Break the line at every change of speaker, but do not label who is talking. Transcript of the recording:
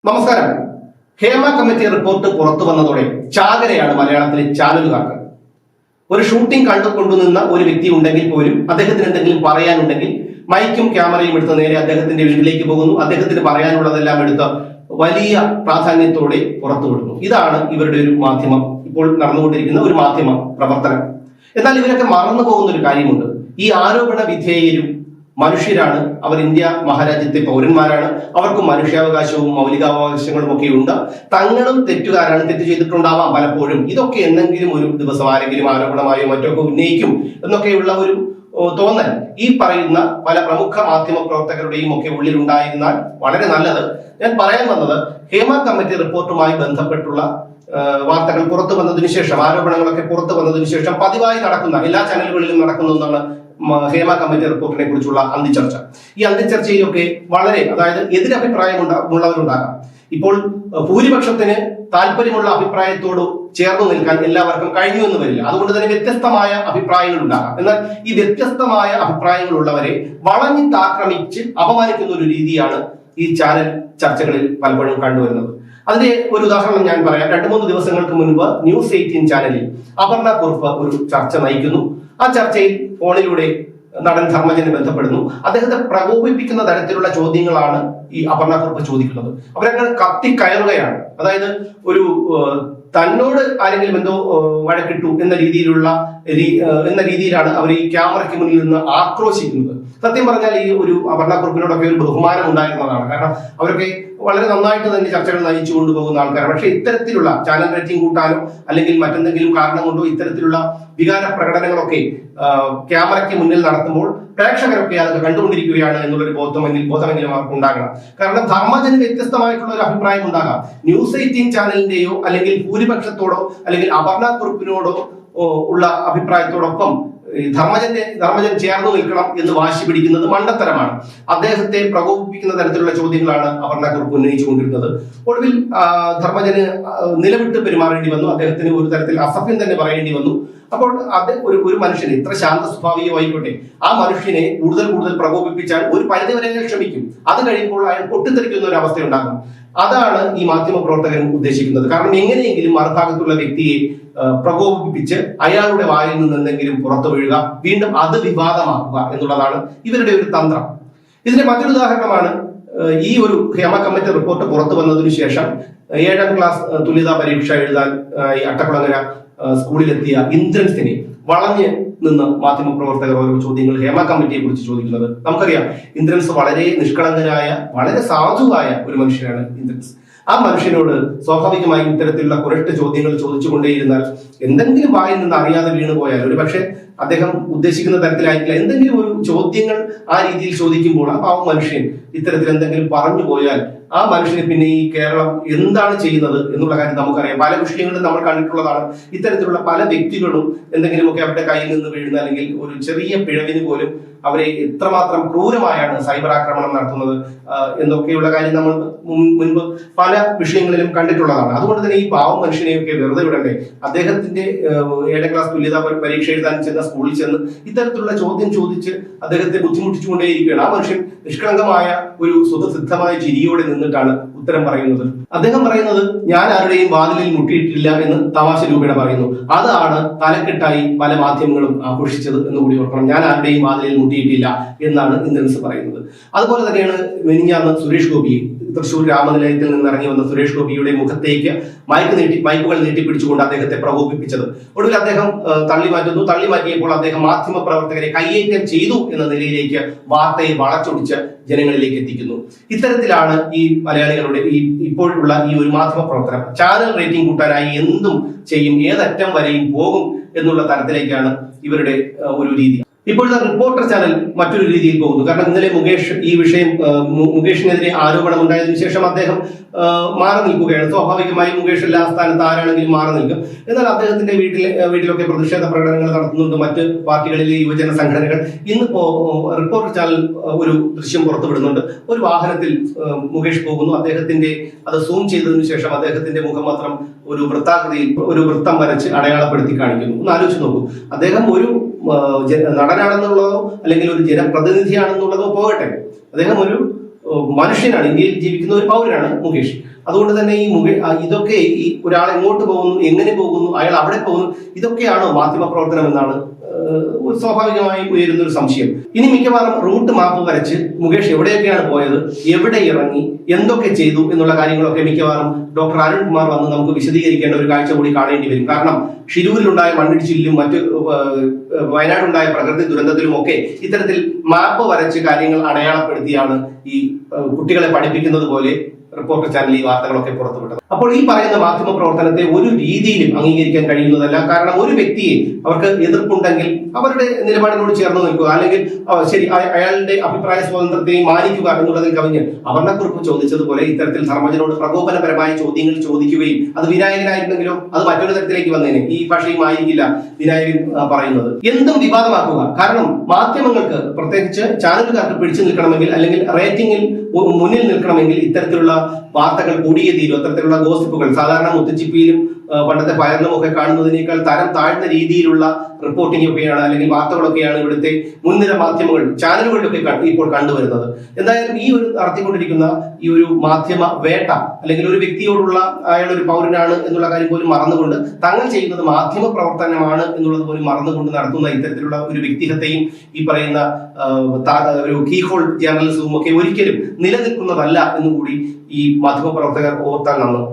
നമസ്കാരം. Hema committee report പുറത്തു വന്നതോടെ ചാകരയാണ് മലയാളത്തിലെ ചാനലുകാർക്ക്. ഒരു ഷൂട്ടിംഗ് കണ്ടുകൊണ്ടുനിന്ന ഒരു വ്യക്തി ഉണ്ടെങ്കിൽ പോലും അദ്ദേഹത്തിന് എന്തെങ്കിലും പറയാനുണ്ടെങ്കിൽ മൈക്കും ക്യാമറയും എടുത്ത് നേരെ അദ്ദേഹത്തിന്റെ വീട്ടിലേക്ക് പോകുന്നു. അദ്ദേഹത്തിന് പറയാനുള്ളതെല്ലാം എടുത്ത് വലിയ പ്രാധാന്യത്തോടെ പുറത്തുവിടുന്നു. ഇതാണ് ഇവരുടെ ഒരു മാധ്യമം, ഇപ്പോൾ നടന്നുകൊണ്ടിരിക്കുന്ന ഒരു മാധ്യമ പ്രവർത്തനം. എന്നാൽ ഇവരൊക്കെ മറന്നു പോകുന്ന ഒരു കാര്യമുണ്ട്. ഈ ആരോപണ വിധേയരും മനുഷ്യരാണ്. അവർ ഇന്ത്യ മഹാരാജ്യത്തെ പൗരന്മാരാണ്. അവർക്ക് മനുഷ്യാവകാശവും മൗലികാവകാശങ്ങളും ഒക്കെ ഉണ്ട്. തങ്ങളും തെറ്റുകാരാണ്, തെറ്റ് ചെയ്തിട്ടുണ്ടാവാം പലപ്പോഴും. ഇതൊക്കെ എന്തെങ്കിലും ഒരു ദിവസം ആരെങ്കിലും ആരോപണമായോ മറ്റൊക്കെ ഉന്നയിക്കും എന്നൊക്കെയുള്ള ഒരു തോന്നൽ ഈ പറയുന്ന പല പ്രമുഖ മാധ്യമ പ്രവർത്തകരുടെയും ഒക്കെ ഉള്ളിൽ ഉണ്ടായിരുന്നാൽ വളരെ നല്ലത്. ഞാൻ പറയാൻ വന്നത്, ഹേമ കമ്മിറ്റി റിപ്പോർട്ടുമായി ബന്ധപ്പെട്ടുള്ള വാർത്തകൾ പുറത്തു വന്നതിന് ശേഷം, ആരോപണങ്ങളൊക്കെ പുറത്തു വന്നതിന് ശേഷം പതിവായി നടക്കുന്ന എല്ലാ ചാനലുകളിലും നടക്കുന്ന ഒന്നാണ് ഹേമ കമ്മിറ്റി റിപ്പോർട്ടിനെ കുറിച്ചുള്ള അന്തിച്ചർച്ച. ഈ അന്തിച്ചർച്ചയിലൊക്കെ വളരെ, അതായത് എതിരഭിപ്രായമുള്ളവരുണ്ടാകാം. ഇപ്പോൾ ഭൂരിപക്ഷത്തിന് താല്പര്യമുള്ള അഭിപ്രായത്തോട് ചേർന്ന് നിൽക്കാൻ എല്ലാവർക്കും കഴിഞ്ഞു എന്ന് വരില്ല. അതുകൊണ്ട് തന്നെ വ്യത്യസ്തമായ അഭിപ്രായങ്ങൾ ഉണ്ടാകാം. എന്നാൽ ഈ വ്യത്യസ്തമായ അഭിപ്രായങ്ങളുള്ളവരെ വളഞ്ഞിട്ടാക്രമിച്ച് അപമാനിക്കുന്ന ഒരു രീതിയാണ് ഈ ചാനൽ ചർച്ചകളിൽ പലപ്പോഴും കണ്ടുവരുന്നത്. അതിന്റെ ഒരു ഉദാഹരണം ഞാൻ പറയാം. 2-3 ദിവസങ്ങൾക്ക് മുൻപ് ന്യൂസ് 18 ചാനലിൽ അപർണ കുറുപ്പ് ഒരു ചർച്ച നയിക്കുന്നു. ആ ചർച്ചയിൽ ഫോണിലൂടെ നടൻ ധർമ്മജനെ ബന്ധപ്പെടുന്നു. അദ്ദേഹത്തെ പ്രകോപിപ്പിക്കുന്ന തരത്തിലുള്ള ചോദ്യങ്ങളാണ് ഈ അപർണ കുറുപ്പ് ചോദിക്കുന്നത്. അവരങ്ങനെ കത്തിക്കയറുകയാണ്. അതായത് ഒരു തന്നോട് ആരെങ്കിലും എന്തോ വഴക്കിട്ടു എന്ന രീതിയിലാണ് അവർ ഈ ക്യാമറയ്ക്ക് മുന്നിൽ നിന്ന് ആക്രോശിക്കുന്നത്. സത്യം പറഞ്ഞാൽ ഈ ഒരു അപർണ കുറുപ്പിനോടൊക്കെ ഒരു ബഹുമാനം ഉണ്ടായിരുന്നതാണ്. കാരണം അവരൊക്കെ വളരെ നന്നായിട്ട് തന്നെ ചർച്ചകൾ നയിച്ചു കൊണ്ടുപോകുന്ന ആൾക്കാരാണ്. പക്ഷെ ഇത്തരത്തിലുള്ള ചാനൽ റേറ്റിംഗ് കൂട്ടാനോ അല്ലെങ്കിൽ മറ്റെന്തെങ്കിലും കാരണം കൊണ്ടോ ഇത്തരത്തിലുള്ള വികാര പ്രകടനങ്ങളൊക്കെ ക്യാമറയ്ക്ക് മുന്നിൽ നടത്തുമ്പോൾ പ്രേക്ഷകരൊക്കെ അതൊക്കെ കണ്ടുകൊണ്ടിരിക്കുകയാണ് എന്നുള്ളൊരു ബോധമെങ്കിലും അവർക്ക് ഉണ്ടാകണം. കാരണം ധർമ്മജന് വ്യത്യസ്തമായിട്ടുള്ള ഒരു അഭിപ്രായം ഉണ്ടാകാം. ന്യൂസ് 18 ചാനലിന്റെയോ അല്ലെങ്കിൽ ഭൂരിപക്ഷത്തോടോ അല്ലെങ്കിൽ അപർണ കുറുപ്പിനോടോ ഉള്ള അഭിപ്രായത്തോടൊപ്പം ധർമ്മജൻ ചേർന്നു നിൽക്കണം എന്ന് വാശി പിടിക്കുന്നത് മണ്ടത്തരമാണ്. അദ്ദേഹത്തെ പ്രകോപിപ്പിക്കുന്ന തരത്തിലുള്ള ചോദ്യങ്ങളാണ് അപർണ കുറുപ്പ് ഉന്നയിച്ചുകൊണ്ടിരുന്നത്. ഒടുവിൽ ധർമ്മജന് നിലവിട്ട് പെരുമാറേണ്ടി വന്നു. അദ്ദേഹത്തിന് ഒരു തരത്തിൽ അസഭ്യം തന്നെ പറയേണ്ടി വന്നു. അപ്പോൾ ഒരു മനുഷ്യനെ, ഇത്ര ശാന്ത സ്വഭാവികമായിക്കോട്ടെ, ആ മനുഷ്യനെ കൂടുതൽ പ്രകോപിപ്പിച്ചാൽ ഒരു പരിധിവരെ ക്ഷമിക്കും. അത് കഴിയുമ്പോൾ അയാൾ പൊട്ടിത്തെറിക്കുന്ന ഒരു അവസ്ഥ ഉണ്ടാകും. അതാണ് ഈ മാധ്യമ പ്രവർത്തകൻ ഉദ്ദേശിക്കുന്നത്. കാരണം എങ്ങനെയെങ്കിലും മറുഭാഗത്തുള്ള വ്യക്തിയെ പ്രകോപിപ്പിച്ച് അയാളുടെ വായിൽ നിന്ന് എന്തെങ്കിലും പുറത്തു വീഴുക, വീണ്ടും അത് വിവാദമാക്കുക എന്നുള്ളതാണ് ഇവരുടെ ഒരു തന്ത്രം. ഇതിന്റെ മറ്റൊരു ഉദാഹരണമാണ് ഈ ഒരു ഹേമ കമ്മിറ്റി റിപ്പോർട്ട് പുറത്തു വന്നതിനു ശേഷം 7ാം ക്ലാസ് തുല്യതാ പരീക്ഷ എഴുതാൻ ഈ അട്ടക്കുളങ്ങര സ്കൂളിലെത്തിയ ഇന്ദ്രൻസിനെ വളഞ്ഞ് നിന്ന് മാധ്യമപ്രവർത്തകർ ഓരോ ചോദ്യങ്ങൾ ഹേമ കമ്മിറ്റിയെ കുറിച്ച് ചോദിക്കുന്നത് നമുക്കറിയാം. ഇന്ദ്രൻസ് വളരെ നിഷ്കളങ്കനായ, വളരെ സാധുവായ ഒരു മനുഷ്യനാണ് ഇന്ദ്രൻസ്. ആ മനുഷ്യനോട് സ്വാഭാവികമായും ഇത്തരത്തിലുള്ള കുറച്ച് ചോദ്യങ്ങൾ ചോദിച്ചുകൊണ്ടേയിരുന്നാൽ എന്തെങ്കിലും വായിൽ നിന്ന് അറിയാതെ വീണുപോയാൽ, ഒരു പക്ഷെ അദ്ദേഹം ഉദ്ദേശിക്കുന്ന തരത്തിലായിട്ടില്ല, എന്തെങ്കിലും ഒരു ചോദ്യങ്ങൾ ആ രീതിയിൽ ചോദിക്കുമ്പോൾ ആ പാവം മനുഷ്യൻ ഇത്തരത്തിൽ എന്തെങ്കിലും പറഞ്ഞു പോയാൽ ആ മനുഷ്യന് പിന്നെ ഈ കേരളം എന്താണ് ചെയ്യുന്നത് എന്നുള്ള കാര്യം നമുക്കറിയാം. പല വിഷയങ്ങളും നമ്മൾ കണ്ടിട്ടുള്ളതാണ്. ഇത്തരത്തിലുള്ള പല വ്യക്തികളും എന്തെങ്കിലുമൊക്കെ അവരുടെ കയ്യിൽ നിന്ന് വീഴുന്ന, അല്ലെങ്കിൽ ഒരു ചെറിയ പിഴവിന് പോലും അവരെ എത്രമാത്രം ക്രൂരമായാണ് സൈബർ ആക്രമണം നടത്തുന്നത് എന്നൊക്കെയുള്ള കാര്യം നമ്മൾ മുൻപ് പല വിഷയങ്ങളിലും കണ്ടിട്ടുള്ളതാണ്. അതുകൊണ്ട് തന്നെ ഈ പാവം മനുഷ്യനെയൊക്കെ വെറുതെ വിടണ്ടേ? അദ്ദേഹത്തിന്റെ 7ാം ക്ലാസ് തുല്യതാ പരീക്ഷ എഴുതാൻ ചെന്ന സ്കൂളിൽ ചെന്ന് ഇത്തരത്തിലുള്ള ചോദ്യം ചോദിച്ച് അദ്ദേഹത്തെ ബുദ്ധിമുട്ടിച്ചുകൊണ്ടേയിരിക്കുകയാണ്. ആ മനുഷ്യൻ നിഷ്കളങ്കമായ ഒരു സ്വതസിദ്ധമായ ചിരിയോടെ നിന്നിട്ടാണ് ഉത്തരം പറയുന്നത്. അദ്ദേഹം പറയുന്നത്, ഞാൻ ആരുടെയും വാതിലിൽ മുട്ടിയിട്ടില്ല എന്ന് തമാശ രൂപേണ പറയുന്നു. അതാണ് തലക്കെട്ടായി പല മാധ്യമങ്ങളും ആഘോഷിച്ചത് എന്ന് കൂടി ഓർക്കണം. ഞാൻ ആരുടെയും വാതിലിൽ മുട്ടിയിട്ടില്ല എന്നാണ് ഇന്ദ്രൻസ് പറയുന്നത്. അതുപോലെ തന്നെയാണ് മിനിഞ്ഞാന്ന് സുരേഷ് ഗോപിയെ, തൃശൂർ രാമനിലയത്തിൽ നിന്ന് ഇറങ്ങി വന്ന സുരേഷ് ഗോപിയുടെ മുഖത്തേക്ക് മൈക്കുകൾ നീട്ടിപ്പിടിച്ചുകൊണ്ട് അദ്ദേഹത്തെ പ്രകോപിപ്പിച്ചത്. ഒടുവിൽ അദ്ദേഹം തള്ളി മാറ്റിയപ്പോൾ അദ്ദേഹം മാധ്യമ പ്രവർത്തകരെ കയ്യേറ്റം ചെയ്തു എന്ന നിലയിലേക്ക് വാർത്തയെ വളച്ചൊടിച്ച് ജനങ്ങളിലേക്ക് എത്തിക്കുന്നു. ഇത്തരത്തിലാണ് ഈ മലയാളികളുടെ ഇപ്പോഴുള്ള ഈ ഒരു മാധ്യമ പ്രവർത്തനം. ചാനൽ റേറ്റിംഗ് കൂട്ടാനായി എന്തും ചെയ്യും, ഏതറ്റം വരെയും പോകും എന്നുള്ള തരത്തിലേക്കാണ് ഇവരുടെ ഒരു രീതി. ഇപ്പോഴത്തെ റിപ്പോർട്ടർ ചാനൽ മറ്റൊരു രീതിയിൽ പോകുന്നു. കാരണം ഇന്നലെ മുകേഷിനെതിരെ ആരോപണം ഉണ്ടായതിനു ശേഷം അദ്ദേഹം മാറി നിൽക്കുകയാണ്. സ്വാഭാവികമായും മുകേഷ് എല്ലാ സ്ഥാനത്ത് ആരാണെങ്കിലും മാറി നിൽക്കും. എന്നാൽ അദ്ദേഹത്തിന്റെ വീട്ടിലൊക്കെ പ്രതിഷേധ പ്രകടനങ്ങൾ നടത്തുന്നുണ്ട് മറ്റ് പാർട്ടികളിലെ യുവജന സംഘടനകൾ. ഇന്നിപ്പോ റിപ്പോർട്ടർ ചാനൽ ഒരു ദൃശ്യം പുറത്തുവിടുന്നുണ്ട്. ഒരു വാഹനത്തിൽ മുകേഷ് പോകുന്നു. അത് സൂം ചെയ്തതിനു ശേഷം അദ്ദേഹത്തിന്റെ മുഖം ഒരു വൃത്താകൃതിയിൽ ഒരു വൃത്തം വരച്ച് അടയാളപ്പെടുത്തി കാണിക്കുന്നു. ഒന്ന് ആലോചിച്ച് നോക്കൂ. അദ്ദേഹം ഒരു നടനാണെന്നുള്ളതോ അല്ലെങ്കിൽ ഒരു ജനപ്രതിനിധിയാണെന്നുള്ളതോ പോകട്ടെ, അദ്ദേഹം ഒരു മനുഷ്യനാണ്, ഇന്ത്യയിൽ ജീവിക്കുന്ന ഒരു പൗരനാണ് മുകേഷ്. അതുകൊണ്ട് തന്നെ ഇതൊക്കെ ഈ ഒരാൾ എങ്ങോട്ട് പോകുന്നു, എങ്ങനെ പോകുന്നു, അയാൾ അവിടെ പോകുന്നു, ഇതൊക്കെയാണോ മാധ്യമപ്രവർത്തനം എന്നാണ് സ്വാഭാവികമായും ഉയരുന്ന ഒരു സംശയം. ഇനി മിക്കവാറും റൂട്ട് മാപ്പ് വരച്ച് മുകേഷ് എവിടെയൊക്കെയാണ് പോയത്, എവിടെ ഇറങ്ങി, എന്തൊക്കെ ചെയ്തു എന്നുള്ള കാര്യങ്ങളൊക്കെ മിക്കവാറും ഡോക്ടർ അരുൺകുമാർ വന്ന് നമുക്ക് വിശദീകരിക്കേണ്ട ഒരു കാഴ്ച കൂടി കാണേണ്ടി വരും. കാരണം ഷിരൂരിലുണ്ടായ മണ്ണിടിച്ചിലും മറ്റു വയനാടുണ്ടായ പ്രകൃതി ദുരന്തത്തിലും ഒക്കെ ഇത്തരത്തിൽ മാപ്പ് വരച്ച് കാര്യങ്ങൾ അടയാളപ്പെടുത്തിയാണ് ഈ കുട്ടികളെ പഠിപ്പിക്കുന്നത് പോലെ റിപ്പോർട്ടർ ചാനൽ ഈ വാർത്തകളൊക്കെ പുറത്തുവിട്ടത്. അപ്പോൾ ഈ പറയുന്ന മാധ്യമ പ്രവർത്തനത്തെ ഒരു രീതിയിലും അംഗീകരിക്കാൻ കഴിയുന്നതല്ല. കാരണം ഒരു വ്യക്തിയെ അവർക്ക് എതിർപ്പുണ്ടെങ്കിൽ അവരുടെ നിലപാടിനോട് ചേർന്ന് നിൽക്കുക, അല്ലെങ്കിൽ ശരി അയാളുടെ അഭിപ്രായ സ്വാതന്ത്ര്യത്തെയും മാനിക്കുക എന്നുള്ളതിൽ കവിഞ്ഞ് അപർണക്കുറിപ്പ് ചോദിച്ചതുപോലെ ഇത്തരത്തിൽ ധർമ്മജനോട് പ്രകോപനപരമായ ചോദ്യങ്ങൾ ചോദിക്കുകയും അത് വിനായകനായിരുന്നെങ്കിലോ അത് മറ്റൊരു തരത്തിലേക്ക് വന്നേനെ. ഈ ഭാഷയും ആയിരിക്കില്ല വിനായകൻ പറയുന്നത്. എന്തും വിവാദമാക്കുക. കാരണം മാധ്യമങ്ങൾക്ക്, പ്രത്യേകിച്ച് ചാനലുകാർക്ക് പിടിച്ചു നിൽക്കണമെങ്കിൽ അല്ലെങ്കിൽ റേറ്റിംഗിൽ മുന്നിൽ നിൽക്കണമെങ്കിൽ ഇത്തരത്തിലുള്ള വാർത്തകൾ കൂടിയേ തീരും. അത്തരത്തിലുള്ള ഗോസിപ്പുകൾ സാധാരണ മുത്തച്ചിപ്പിയിലും പണ്ടത്തെ പയറിലും ഒക്കെ കാണുന്നതിനേക്കാൾ തരം താഴ്ന്ന രീതിയിലുള്ള റിപ്പോർട്ടിംഗ് ഒക്കെയാണ്, അല്ലെങ്കിൽ വാർത്തകളൊക്കെയാണ് ഇവിടുത്തെ മുൻനിര മാധ്യമങ്ങൾ, ചാനലുകളിലൊക്കെ ഇപ്പോൾ കണ്ടുവരുന്നത്. എന്തായാലും ഈ ഒരു നടത്തിക്കൊണ്ടിരിക്കുന്ന ഈ ഒരു മാധ്യമ വേട്ട, അല്ലെങ്കിൽ ഒരു വ്യക്തിയോടുള്ള അയാൾ ഒരു പൗരനാണ് എന്നുള്ള കാര്യം പോലും മറന്നുകൊണ്ട് തങ്ങൾ ചെയ്യുന്നത് മാധ്യമ പ്രവർത്തനമാണ് എന്നുള്ളത് പോലും മറന്നുകൊണ്ട് നടത്തുന്ന ഇത്തരത്തിലുള്ള ഒരു വ്യക്തിഹത്തെയും ഈ പറയുന്ന ഒരു കീഹോൾ ജേർണലിസവും ഒക്കെ ഒരിക്കലും നിലനിൽക്കുന്നതല്ല എന്നുകൂടി ഈ മാധ്യമ പ്രവർത്തകർ ഓർത്താൽ നന്ന്.